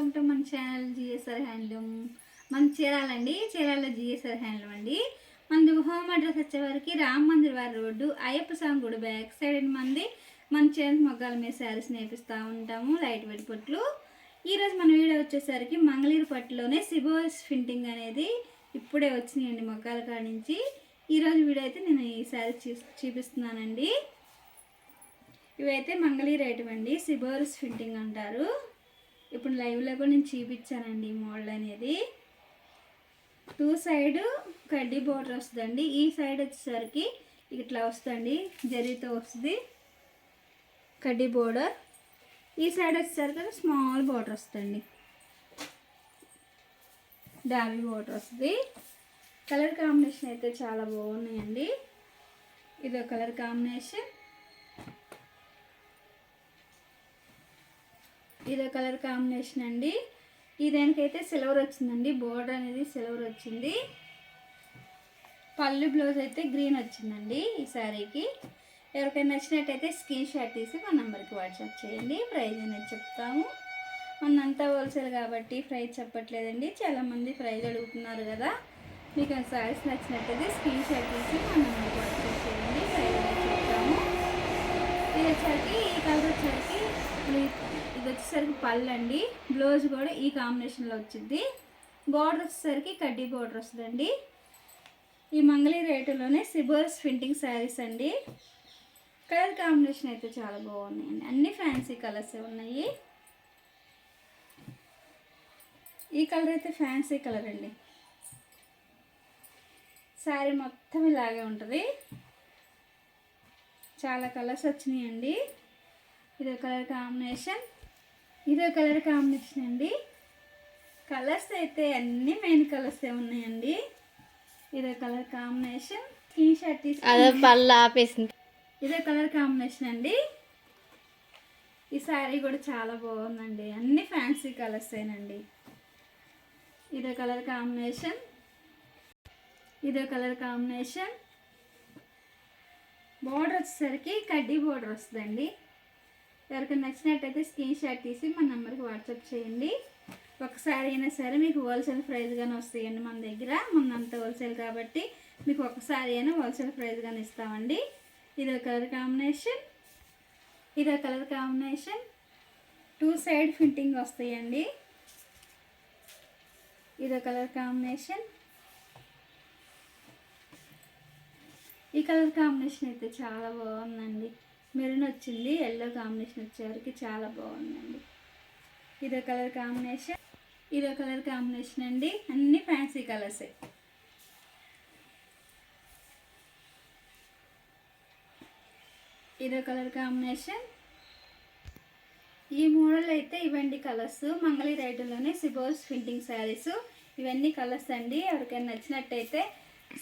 Welcome to మన channel GSR handloom. మన చీరాలండి, Chirala GSR handloom అండి. మనది హోమ్ అడ్రస్ వచ్చేవరకు రామ్ మందిర్ వారి రోడ్డు, అయ్యప్ప స్వామి గుడి బ్యాక్ సైడ్ అండి. మన చేతి మొగ్గాల మీద శారీస్ నేర్పిస్తూ ఉంటాము, లైట్ వెయిట్ పట్లు. ఈరోజు మన వీడియో వచ్చేసరికి మంగళగిరి పట్టులోనే సిబోస్ ఫింటింగ్ అనేది ఇప్పుడే వచ్చినాయండి మొగ్గాల కాడ నుంచి. ఈరోజు వీడియో అయితే నేను ఈ శారీ చూపిస్తున్నానండి. ఇవైతే మంగళగిరి ఐటమ్ అండి, సిబోస్ ఫింటింగ్ అంటారు. ఇప్పుడు లైవ్లో కూడా నేను చూపించానండి ఈ మోడల్ అనేది. 2 సైడ్ కడ్డీ బోర్డర్ వస్తుందండి. ఈ సైడ్ వచ్చేసరికి ఇట్లా వస్తుంది, జరీతో వస్తుంది కడ్డీ బోర్డర్. ఈ సైడ్ వచ్చేసరికి స్మాల్ బోర్డర్ వస్తుంది, డాబీ బోర్డర్ వస్తుంది. కలర్ కాంబినేషన్ అయితే చాలా బాగున్నాయండి. ఇదో కలర్ కాంబినేషన్, ఇదో కలర్ కాంబినేషన్ అండి. ఈ దానికైతే సిల్వర్ వచ్చిందండి, బోర్డర్ అనేది సిల్వర్ వచ్చింది. పళ్ళు బ్లౌజ్ అయితే గ్రీన్ వచ్చిందండి ఈ శారీకి. ఎవరికైనా నచ్చినట్టయితే స్క్రీన్ షాట్ తీసి మా నెంబర్కి వాట్సాప్ చేయండి. ప్రైజ్ అనేది చెప్తాము. మనంతా హోల్సేల్ కాబట్టి ప్రైజ్ చెప్పట్లేదండి. చాలామంది ప్రైజ్ అడుగుతున్నారు కదా. మీకు ఆ శారీస్ నచ్చినట్టయితే స్క్రీన్ షాట్ తీసి మా నెంబర్కి వాట్సాప్ చేయండి. ప్రైజ్ అనేది చెప్తాము. ఇది వచ్చరికి ఈ కలర్ వచ్చరికి ఇది వచ్చేసరికి పళ్ళు అండి. బ్లౌజ్ కూడా ఈ కాంబినేషన్లో వచ్చింది. బోర్డర్ వచ్చేసరికి కడ్డీ బోర్డర్ వస్తుందండి. ఈ మంగళగిరి రేటులోనే సిబోస్ ఫింటింగ్ శారీస్ అండి. కలర్ కాంబినేషన్ అయితే చాలా బాగున్నాయండి, అన్ని ఫ్యాన్సీ కలర్స్ ఉన్నాయి. ఈ కలర్ అయితే ఫ్యాన్సీ కలర్ అండి. శారీ మొత్తం ఇలాగే ఉంటుంది. చాలా కలర్స్ వచ్చినాయండి. ఇదో కలర్ కాంబినేషన్, ఇదో కలర్ కాంబినేషన్ అండి. కలర్స్ అయితే అన్ని మెయిన్ కలర్స్ ఉన్నాయండి. ఇదో కలర్ కాంబినేషన్, టీ షర్ట్ తీసి ఇదో కలర్ కాంబినేషన్ అండి. ఈ శారీ కూడా చాలా బాగుందండి, అన్ని ఫ్యాన్సీ కలర్సేనండి. ఇదో కలర్ కాంబినేషన్, ఇదో కలర్ కాంబినేషన్. బోర్డర్ వచ్చేసరికి కడ్డీ బోర్డర్ వస్తుందండి. ఎవరికైనా నచ్చినట్టయితే స్క్రీన్ షాట్ తీసి మన నెంబర్కి వాట్సాప్ చేయండి. ఒకసారి అయినా సరే మీకు హోల్సేల్ ప్రైస్గానే వస్తాయండి మన దగ్గర. మనంతా హోల్సేల్ కాబట్టి మీకు ఒకసారి అయినా హోల్సేల్ ప్రైస్గానే ఇస్తామండి. ఇదో కలర్ కాంబినేషన్, ఇదో కలర్ కాంబినేషన్. 2 సైడ్ ఫిట్టింగ్ వస్తాయండి. ఇదో కలర్ కాంబినేషన్. ఈ కలర్ కాంబినేషన్ అయితే చాలా బాగుందండి. మెరూన్ వచ్చింది, ఎల్లో కాంబినేషన్ వచ్చేవరకు చాలా బాగుందండి. ఇదో కలర్ కాంబినేషన్, ఇదో కలర్ కాంబినేషన్ అండి. అన్ని ఫ్యాన్సీ కలర్సే. ఇదో కలర్ కాంబినేషన్. ఈ మోడల్ అయితే ఇవన్నీ కలర్స్ మంగళగిరి ఐటెంలోనే సిబోస్ ఫింటింగ్ శారీస్. ఇవన్నీ కలర్స్ అండి. ఎవరికైనా నచ్చినట్టయితే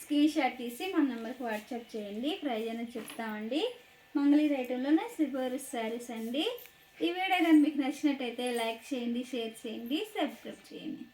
స్క్రీన్ షాట్ తీసి మన నెంబర్కి వాట్సాప్ చేయండి. ప్రైజ్ అనేది చెప్తామండి. మంగళగిరి ఐటెంలోనే సిబోస్ శారీస్ అండి. ఈ వీడియో కానీ మీకు నచ్చినట్టయితే లైక్ చేయండి, షేర్ చేయండి, సబ్స్క్రైబ్ చేయండి.